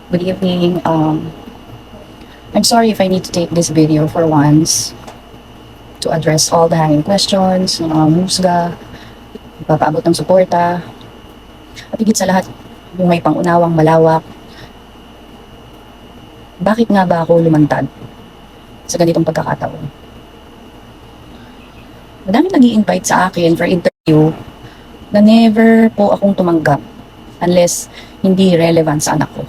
Good evening. I'm sorry if I need to take this video for once to address all the hanging questions, ng mga musga, ipapaabot ng suporta, at higit sa lahat, yung may pangunawang malawak. Bakit nga ba ako lumantad sa ganitong pagkakataon? Madami nag-i-invite sa akin for interview na never po akong tumanggap unless hindi relevant sa anak ko.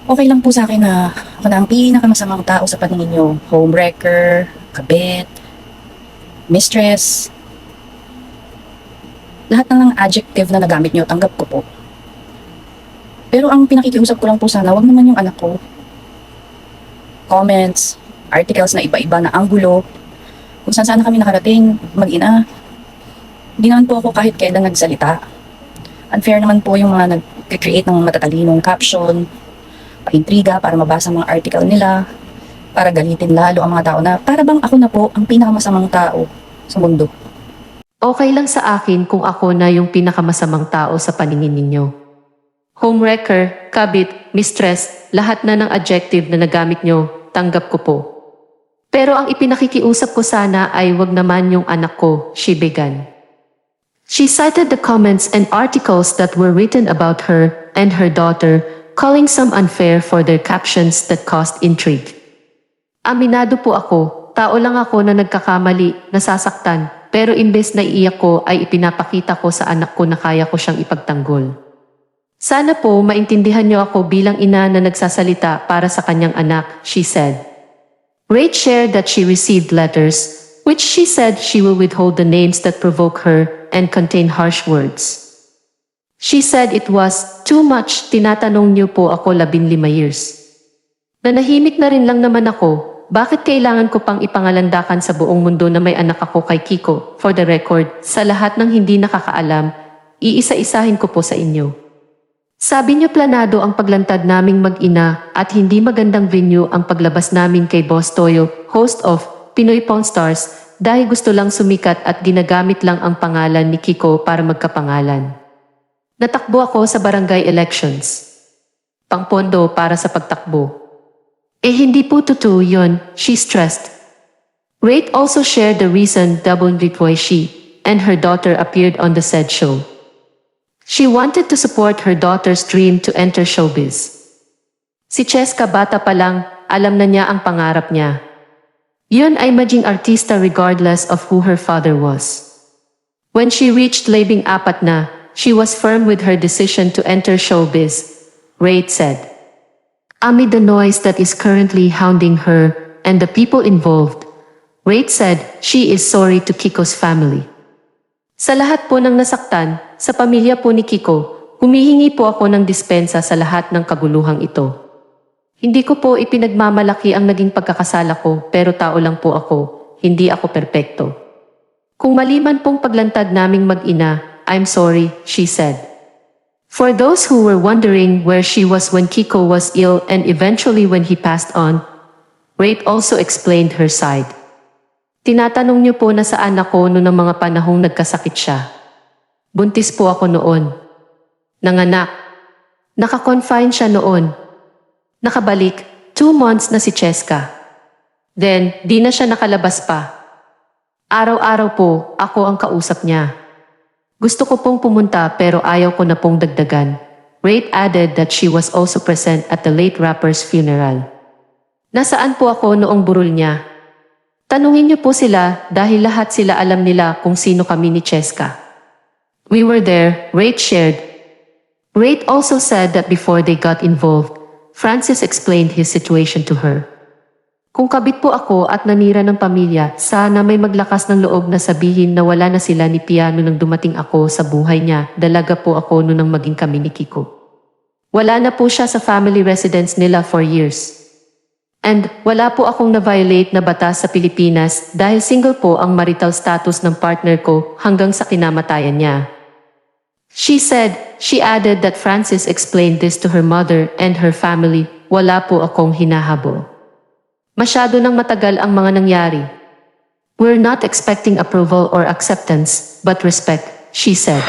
Okay lang po sa akin na ako na ang pinakamasamang tao sa paningin nyo. Homewrecker, kabit, mistress. Lahat ng adjective na nagamit nyo, tanggap ko po. Pero ang pinakikiusap ko lang po sana, wag naman yung anak ko. Comments, articles na iba-iba na anggulo, kung saan sana kami nakarating, mag-ina. Hindi naman po ako kahit kailan nagsalita. Unfair naman po yung mga nag-create ng matatalinong caption, paintriga para mabasa mga article nila, para galitin lalo ang mga tao na para bang ako na po ang pinakamasamang tao sa mundo. Okay lang sa akin kung ako na yung pinakamasamang tao sa paningin ninyo. Homewrecker, kabit, mistress, lahat na ng adjective na nagamit nyo, tanggap ko po. Pero ang ipinakikiusap ko sana ay wag naman yung anak ko, she began. She cited the comments and articles that were written about her and her daughter, calling some unfair for their captions that caused intrigue. Aminado po ako, tao lang ako na nagkakamali, nasasaktan, pero imbes na iiyak ko ay ipinapakita ko sa anak ko na kaya ko siyang ipagtanggol. Sana po maintindihan niyo ako bilang ina na nagsasalita para sa kanyang anak, she said. Rach shared that she received letters, which she said she will withhold the names that provoke her and contain harsh words. She said it was too much, tinatanong niyo po ako 15 years. Nanahimik na rin lang naman ako, bakit kailangan ko pang ipangalandakan sa buong mundo na may anak ako kay Kiko? For the record, sa lahat ng hindi nakakaalam, iisa-isahin ko po sa inyo. Sabi niyo planado ang paglantad naming mag-ina at hindi magandang venue ang paglabas namin kay Boss Toyo, host of Pinoy Pawn Stars, dahil gusto lang sumikat at ginagamit lang ang pangalan ni Kiko para magkapangalan. Natakbo ako sa barangay elections. Pangpondo para sa pagtakbo. Hindi po totoo yun, she stressed. Rate also shared the reason why she and her daughter appeared on the said show. She wanted to support her daughter's dream to enter showbiz. Si Cheska bata pa lang, alam na niya ang pangarap niya. Yun ay maging artista regardless of who her father was. When she reached 14 na, she was firm with her decision to enter showbiz, Rate said. Amid the noise that is currently hounding her and the people involved, Rate said she is sorry to Kiko's family. Sa lahat po ng nasaktan, sa pamilya po ni Kiko, humihingi po ako ng dispensa sa lahat ng kaguluhang ito. Hindi ko po ipinagmamalaki ang naging pagkakasala ko, pero tao lang po ako, hindi ako perpekto. Kung maliman pong paglantad naming mag-ina, I'm sorry, she said. For those who were wondering where she was when Kiko was ill and eventually when he passed on, Rate also explained her side. Tinatanong niyo po na saan ako noong mga panahong nagkasakit siya. Buntis po ako noon. Nanganak. Naka-confine siya noon. Nakabalik, 2 months na si Cheska. Then, di na siya nakalabas pa. Araw-araw po, ako ang kausap niya. Gusto ko pong pumunta pero ayaw ko na pong dagdagan. Rate added that she was also present at the late rapper's funeral. Nasaan po ako noong burol niya? Tanungin niyo po sila dahil lahat sila alam nila kung sino kami ni Cheska. We were there, Rate shared. Rate also said that before they got involved, Francis explained his situation to her. Kung kabit po ako at nanira ng pamilya, sana may maglakas ng loob na sabihin na wala na sila ni Piano nang dumating ako sa buhay niya, dalaga po ako nung maging kami ni Kiko. Wala na po siya sa family residence nila for years. And wala po akong na-violate na batas sa Pilipinas dahil single po ang marital status ng partner ko hanggang sa kinamatayan niya. She added that Francis explained this to her mother and her family, wala po akong hinahabol. Masyado nang matagal ang mga nangyari. We're not expecting approval or acceptance, but respect, she said.